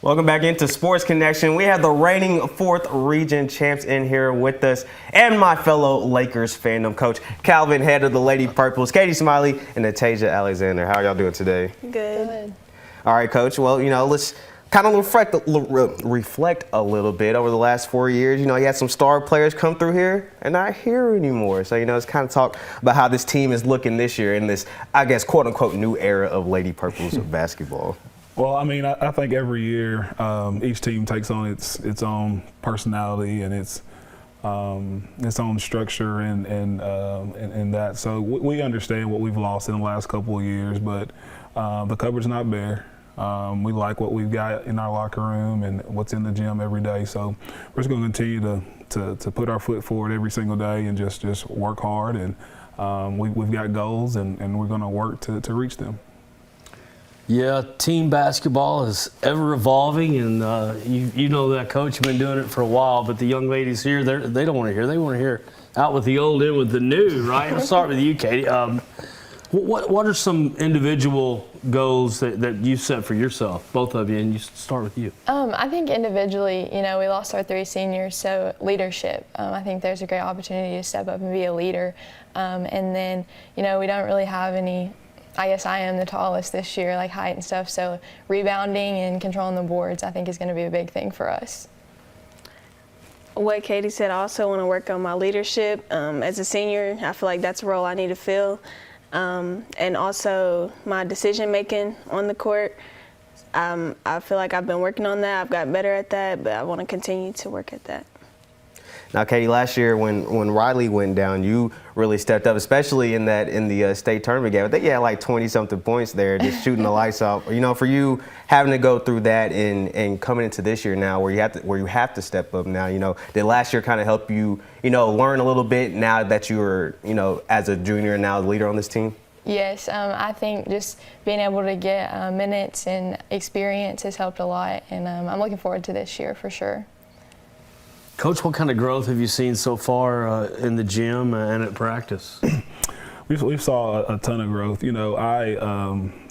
Welcome back into Sports Connection. We have the reigning 4th region champs in here with us and my fellow Lakers fandom coach, Calvin, head of the Lady Purples, Katie Smiley, and Natasia Alexander. How are y'all doing today? Good. All right, Coach. Well, let's kind of reflect a little bit over the last 4 years. You had some star players come through here and not here anymore. So, let's kind of talk about how this team is looking this year in this, I guess, quote unquote, new era of Lady Purples basketball. Well, I think every year each team takes on its own personality and its own structure and that. So we understand what we've lost in the last couple of years, but the cupboard's not bare. We like what we've got in our locker room and what's in the gym every day. So we're just going to continue to put our foot forward every single day and just work hard. And we've got goals and we're going to work to reach them. Yeah, team basketball is ever evolving, and you know that, Coach. You've been doing it for a while, but the young ladies here, they don't want to hear. They want to hear out with the old, in with the new, right? I'll start with you, Katie. What are some individual goals that you set for yourself, both of you, and you start with you? I think individually, we lost our 3 seniors, so leadership. I think there's a great opportunity to step up and be a leader. And then, we don't really have any. I guess I am the tallest this year, like height and stuff, so rebounding and controlling the boards I think is going to be a big thing for us. What Katie said, I also want to work on my leadership. As a senior, I feel like that's a role I need to fill. And also my decision making on the court. I feel like I've been working on that. I've got better at that, but I want to continue to work at that. Now, Katie, last year when Riley went down, you really stepped up, especially in the state tournament game. I think you had like 20-something points there, just shooting the lights out. For you having to go through that and coming into this year now, where you have to step up now. Did last year kind of help you, learn a little bit now that you were, as a junior and now the leader on this team? Yes, I think just being able to get minutes and experience has helped a lot, and I'm looking forward to this year for sure. Coach, what kind of growth have you seen so far in the gym and at practice? We saw a ton of growth.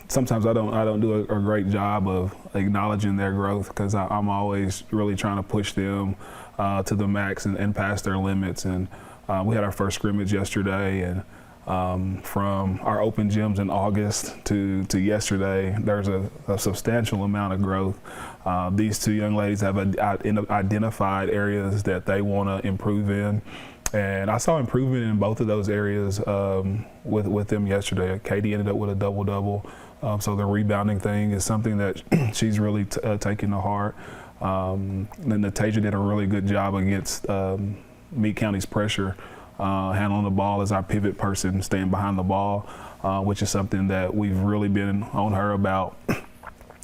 Sometimes I don't do a great job of acknowledging their growth because I'm always really trying to push them to the max and past their limits. And we had our first scrimmage yesterday, and from our open gyms in August to yesterday, there's a substantial amount of growth. These 2 young ladies have identified areas that they want to improve in, and I saw improvement in both of those areas with them yesterday. Katie ended up with a double-double, so the rebounding thing is something that she's really taking to heart. Then Natasia did a really good job against Meade County's pressure, handling the ball as our pivot person, staying behind the ball, which is something that we've really been on her about,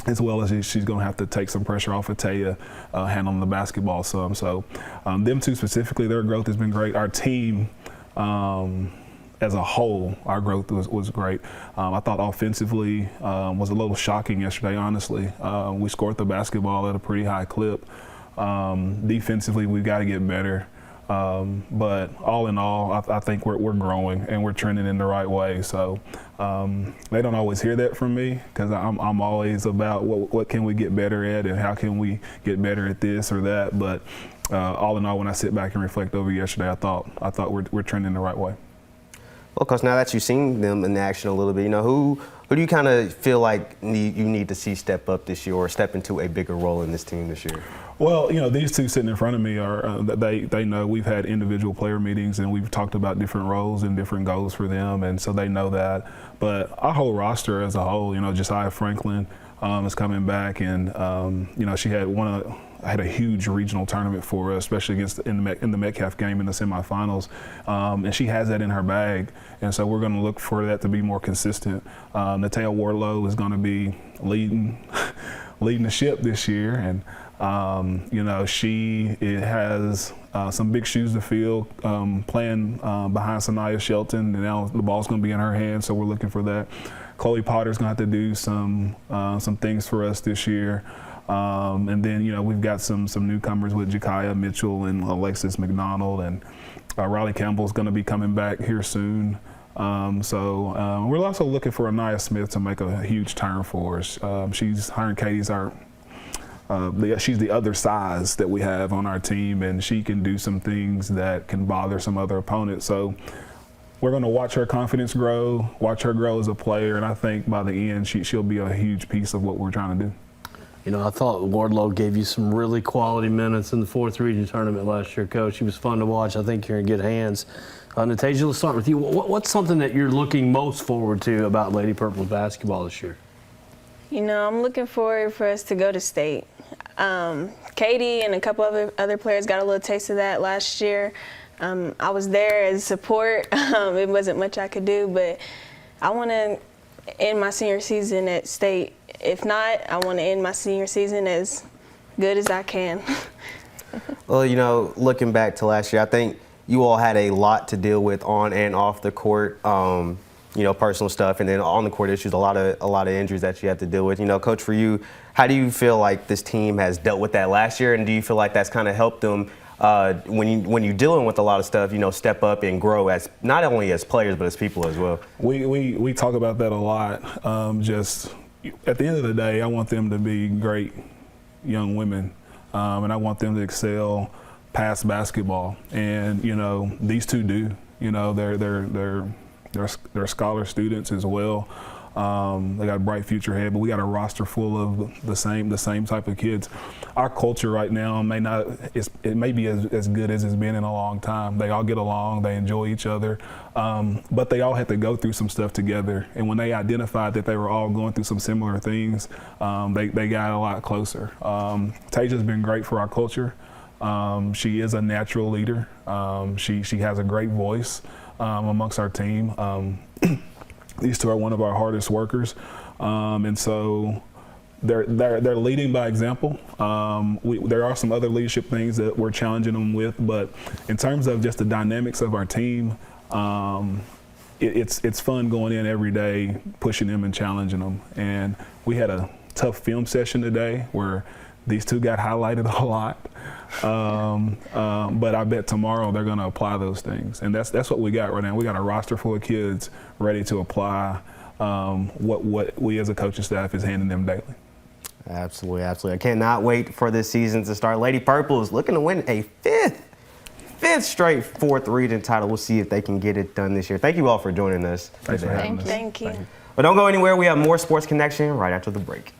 as well as she's going to have to take some pressure off of Taya handling the basketball some. So them 2 specifically, their growth has been great. Our team as a whole, our growth was great. I thought offensively was a little shocking yesterday, honestly. We scored the basketball at a pretty high clip. Defensively, we've got to get better. But all in all, I think we're growing and we're trending in the right way. So they don't always hear that from me because I'm always about what can we get better at and how can we get better at this or that. But all in all, when I sit back and reflect over yesterday, I thought we're trending the right way. Well, Coach, now that you've seen them in action a little bit, who do you kind of feel like you need to see step up this year or step into a bigger role in this team this year? Well, these 2 sitting in front of me are they know we've had individual player meetings and we've talked about different roles and different goals for them, and so they know that. But our whole roster as a whole, Josiah Franklin is coming back, and she had a huge regional tournament for us, especially in the Metcalf game in the semifinals, and she has that in her bag, and so we're going to look for that to be more consistent. Natea Wardlow is going to be leading the ship this year, and she has some big shoes to fill, playing behind Sanaya Shelton, and now the ball's going to be in her hands, so we're looking for that. Chloe Potter's going to have to do some things for us this year. And then, we've got some newcomers with Jakaya Mitchell and Alexis McDonald, and Riley Campbell's going to be coming back here soon. So we're also looking for Anaya Smith to make a huge turn for us. Her and Katie's our she's the other size that we have on our team, and she can do some things that can bother some other opponents. So we're going to watch her confidence grow, watch her grow as a player, and I think by the end she'll be a huge piece of what we're trying to do. You know, I thought Wardlow gave you some really quality minutes in the 4th region tournament last year, Coach. He was fun to watch. I think you're in good hands. Natasia, let's start with you. What's something that you're looking most forward to about Lady Purple basketball this year? You know, I'm looking forward for us to go to state. Katie and a couple of other players got a little taste of that last year. I was there as support. It wasn't much I could do, but I want to end my senior season at state. If not, I want to end my senior season as good as I can. Well, you know, looking back to last year, I think you all had a lot to deal with on and off the court. You know, personal stuff, and then on the court issues, a lot of injuries that you had to deal with. You know, Coach, for you, how do you feel like this team has dealt with that last year, and do you feel like that's kind of helped them when you're dealing with a lot of stuff, you know, step up and grow as not only as players but as people as well? We talk about that a lot. Just at the end of the day, I want them to be great young women, and I want them to excel past basketball. And you know, these two do. You know, they're scholar students as well. They got a bright future ahead, but we got a roster full of the same type of kids. Our culture right now it may be as good as it's been in a long time. They all get along, they enjoy each other, but they all had to go through some stuff together. And when they identified that they were all going through some similar things, they got a lot closer. Tasia's been great for our culture. She is a natural leader. She has a great voice amongst our team. These two are one of our hardest workers, and so they're leading by example. There are some other leadership things that we're challenging them with, but in terms of just the dynamics of our team, it's fun going in every day, pushing them and challenging them. And we had a tough film session today where these two got highlighted a lot. But I bet tomorrow they're going to apply those things, and that's what we got right now. We got a roster full of kids ready to apply what we as a coaching staff is handing them daily. Absolutely, absolutely. I cannot wait for this season to start. Lady Purple is looking to win a fifth straight 4th region title. We'll see if they can get it done this year. Thank you all for joining us. Thanks for having us. Thank you. But don't go anywhere. We have more Sports Connection right after the break.